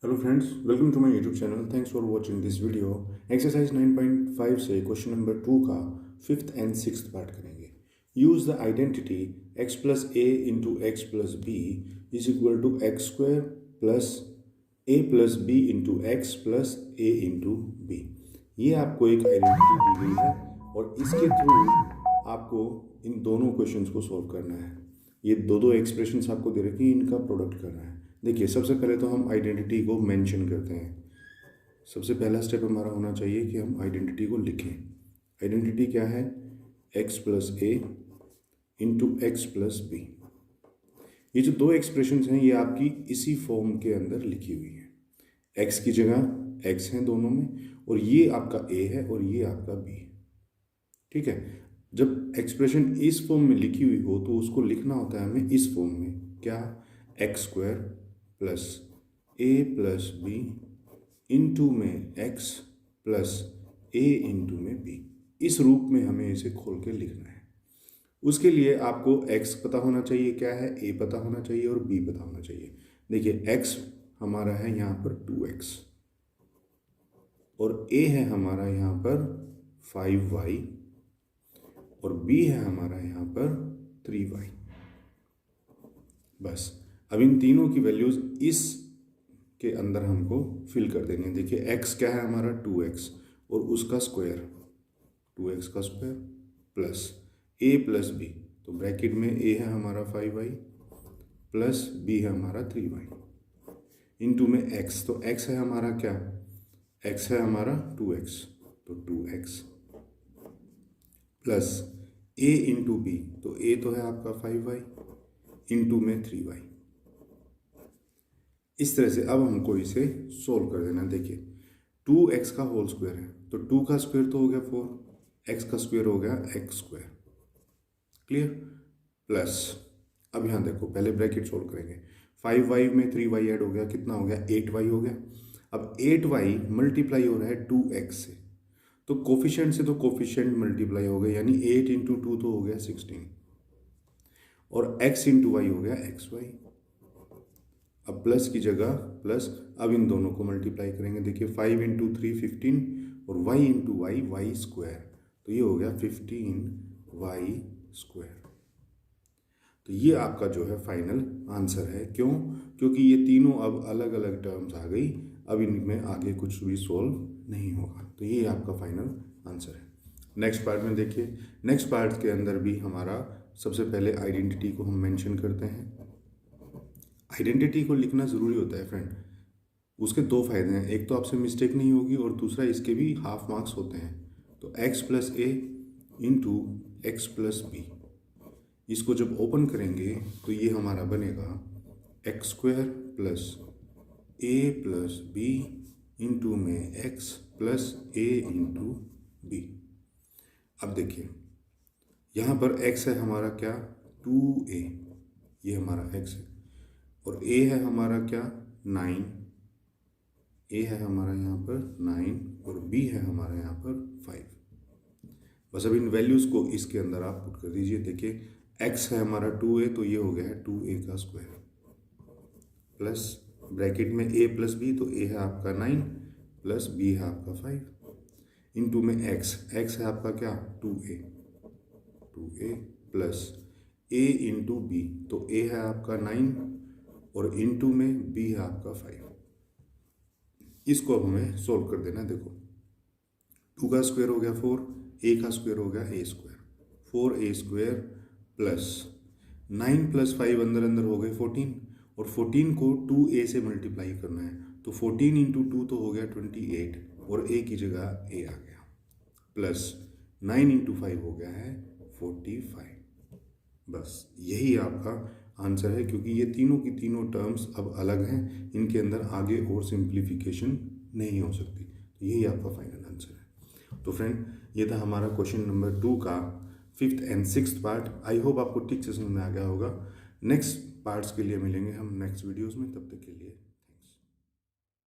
Hello friends, welcome to my YouTube channel. Thanks for watching this video. Exercise 9.5 से question number 2 का fifth and sixth part करेंगे। Use the identity x plus a into x plus b is equal to x square plus a plus b into x plus a into b. ये आपको एक identity दी गई है और इसके through आपको इन दोनों क्वेश्चंस को सॉल्व करना है। ये दो एक्सप्रेशंस आपको दे रखी हैं, इनका प्रोडक्ट करना है। देखिए, सबसे पहले तो हम आइडेंटिटी को मेंशन करते हैं। सबसे पहला स्टेप हमारा होना चाहिए कि हम आइडेंटिटी को लिखें। आइडेंटिटी क्या है? x plus a into x plus B. ये जो दो एक्सप्रेशंस हैं ये आपकी इसी फॉर्म के अंदर लिखी हुई है। x की जगह x है दोनों में, और ये आपका a है और ये आपका b है। ठीक है, जब एक्सप्रेशन इस फॉर्म में लिखी हुई हो तो उसको लिखना होता है हमें इस फॉर्म में। क्या? X square plus a plus b into में एक्स प्लस ए इंटू में बी। इस रूप में हमें इसे खोल के लिखना है। उसके लिए आपको x पता होना चाहिए, क्या है, a पता होना चाहिए और b पता होना चाहिए। देखिए, x हमारा है यहाँ पर 2x और a है हमारा यहाँ पर 5y और b है हमारा यहाँ पर 3y। बस अब इन तीनों की वैल्यूज इस के अंदर हमको फिल कर देनी है। देखिए, x क्या है हमारा 2x और उसका स्क्वायर 2x का square plus a plus b, तो ब्रैकेट में a है हमारा 5y प्लस b है हमारा 3y इंटू में x, तो x है हमारा क्या? x है हमारा 2x, तो 2x plus a into b, तो a तो है आपका 5y इंटू में 3y। इस तरह से अब हमको इसे सोल्व कर देना। देखिए, 2x का होल स्क्वायर है तो 2 का स्क्वायर तो हो गया 4, x का स्क्वायर हो गया x स्क्वायर। क्लियर? प्लस अब यहाँ देखो, पहले ब्रैकेट सोल्व करेंगे। 5y में 3y ऐड हो गया, कितना हो गया? 8y हो गया। अब 8y मल्टीप्लाई हो रहा है 2x से, तो कोफिशिएंट से तो कोफिशिएंट मल्टीप्लाई हो गया, यानी 8 इंटू 2 तो हो गया 16 और x इंटू वाई हो गया xy। अब प्लस की जगह प्लस, अब इन दोनों को मल्टीप्लाई करेंगे। देखिए, 5 इंटू 3 15 और y into y y square, तो ये हो गया 15y स्क्वायर। तो ये आपका जो है फाइनल आंसर है। क्यों? क्योंकि ये तीनों अब अलग अलग टर्म्स आ गई, अब इनमें आगे कुछ भी सॉल्व नहीं होगा। तो ये आपका फाइनल आंसर है। नेक्स्ट पार्ट में देखिए, नेक्स्ट पार्ट के अंदर भी हमारा सबसे पहले आइडेंटिटी को हम मेंशन करते हैं। आइडेंटिटी को लिखना ज़रूरी होता है फ्रेंड। उसके दो फायदे हैं, एक तो आपसे मिस्टेक नहीं होगी और दूसरा इसके भी हाफ मार्क्स होते हैं। तो x plus a into x plus B, इसको जब ओपन करेंगे तो ये हमारा बनेगा x square plus a plus b into में x plus a into B. अब देखिए, यहाँ पर x है हमारा क्या? 2a, ये हमारा x है, और a है हमारा क्या? 9, a है हमारा यहाँ पर 9 और b है हमारा यहाँ पर 5। बस अब इन वैल्यूज़ को इसके अंदर आप पुट कर दीजिए। देखिए, x है हमारा 2a, तो ये हो गया है 2a का स्क्वायर प्लस ब्रैकेट में a प्लस b, तो a है आपका 9 प्लस b है आपका 5 इंटू में x है आपका क्या? 2a plus a into b, तो a है आपका 9 और इंटू में b है आपका 5। इसको अब हमें सोल्व कर देना है। देखो, 2 का स्क्वायर हो गया 4, a का स्क्वायर हो गया a square, 4a square plus 9 plus 5 अंदर अंदर हो गए 14, और 14 को 2a से मल्टीप्लाई करना है, तो 14 इंटू 2 तो हो गया 28 और a की जगह a आ गया, प्लस 9 इंटू 5 हो गया है 45। बस यही आपका आंसर है, क्योंकि ये तीनों की तीनों टर्म्स अब अलग हैं, इनके अंदर आगे और सिंप्लीफिकेशन नहीं हो सकती। तो यही आपका फाइनल आंसर है। तो फ्रेंड, ये था हमारा क्वेश्चन नंबर 2 का fifth and sixth part. I hope आपको ठीक से समझ में आ गया होगा। नेक्स्ट पार्ट्स के लिए मिलेंगे हम नेक्स्ट वीडियोज़ में, तब तक के लिए